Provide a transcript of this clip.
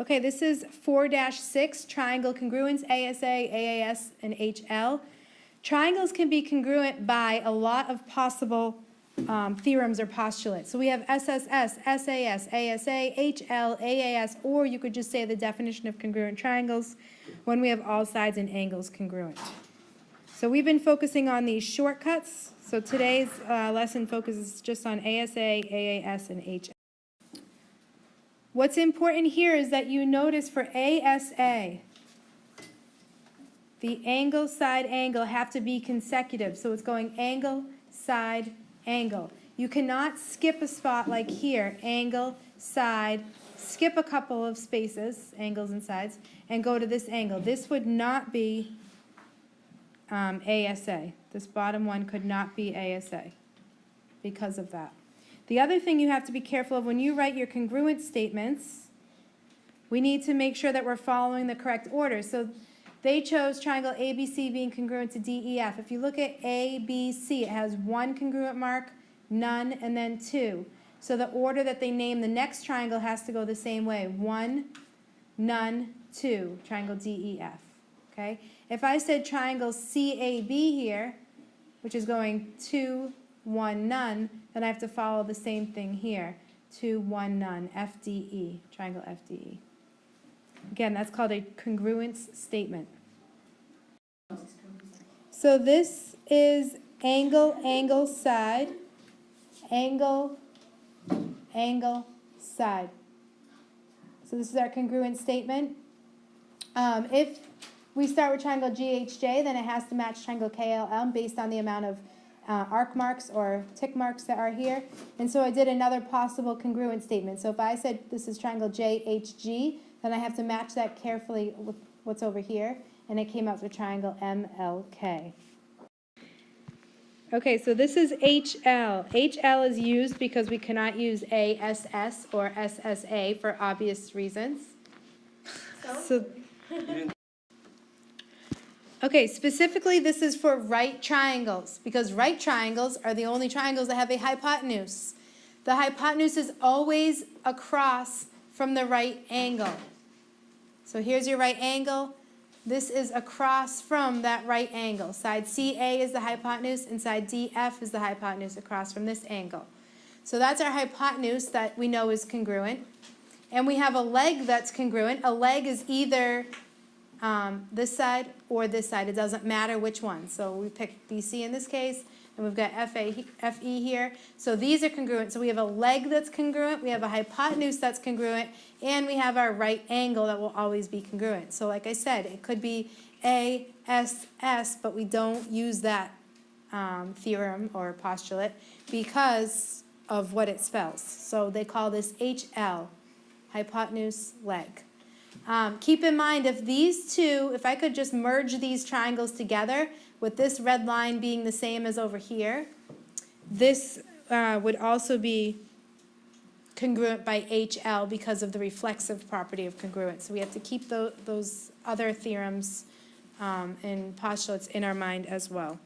Okay, this is 4-6, triangle congruence, ASA, AAS, and HL. Triangles can be congruent by a lot of possible theorems or postulates. So we have SSS, SAS, ASA, HL, AAS, or you could just say the definition of congruent triangles when we have all sides and angles congruent. So we've been focusing on these shortcuts. So today's lesson focuses just on ASA, AAS, and HL. What's important here is that you notice for ASA, the angle, side, angle have to be consecutive. So it's going angle, side, angle. You cannot skip a spot like here, angle, side, skip a couple of spaces, angles and sides, and go to this angle. This would not be ASA. This bottom one could not be ASA because of that. The other thing you have to be careful of when you write your congruent statements, we need to make sure that we're following the correct order. So they chose triangle ABC being congruent to DEF. If you look at ABC, it has one congruent mark, none, and then two. So the order that they name the next triangle has to go the same way. One, none, two, triangle DEF. Okay? If I said triangle CAB here, which is going 2, 1, none, then I have to follow the same thing here. 2, 1, none, FDE, triangle FDE. Again, that's called a congruence statement. So this is angle, angle, side, angle, angle, side. So this is our congruent statement. If we start with triangle GHJ, then it has to match triangle KLM based on the amount of arc marks or tick marks that are here. And so I did another possible congruent statement. So if I said this is triangle JHG, then I have to match that carefully with what's over here. And it came out for triangle MLK. Okay, so this is HL. HL is used because we cannot use ASS or SSA for obvious reasons. Okay, specifically this is for right triangles, because right triangles are the only triangles that have a hypotenuse. The hypotenuse is always across from the right angle. So here's your right angle. This is across from that right angle. Side CA is the hypotenuse, and side DF is the hypotenuse across from this angle. So that's our hypotenuse that we know is congruent. And we have a leg that's congruent. A leg is either this side or this side. It doesn't matter which one. So we picked BC in this case, and we've got FE here. So these are congruent. So we have a leg that's congruent, we have a hypotenuse that's congruent, and we have our right angle that will always be congruent. So like I said, it could be ASS, but we don't use that theorem or postulate because of what it spells. So they call this HL, hypotenuse leg. Keep in mind, if these two, if I could just merge these triangles together with this red line being the same as over here, this would also be congruent by HL because of the reflexive property of congruence. So we have to keep those other theorems and postulates in our mind as well.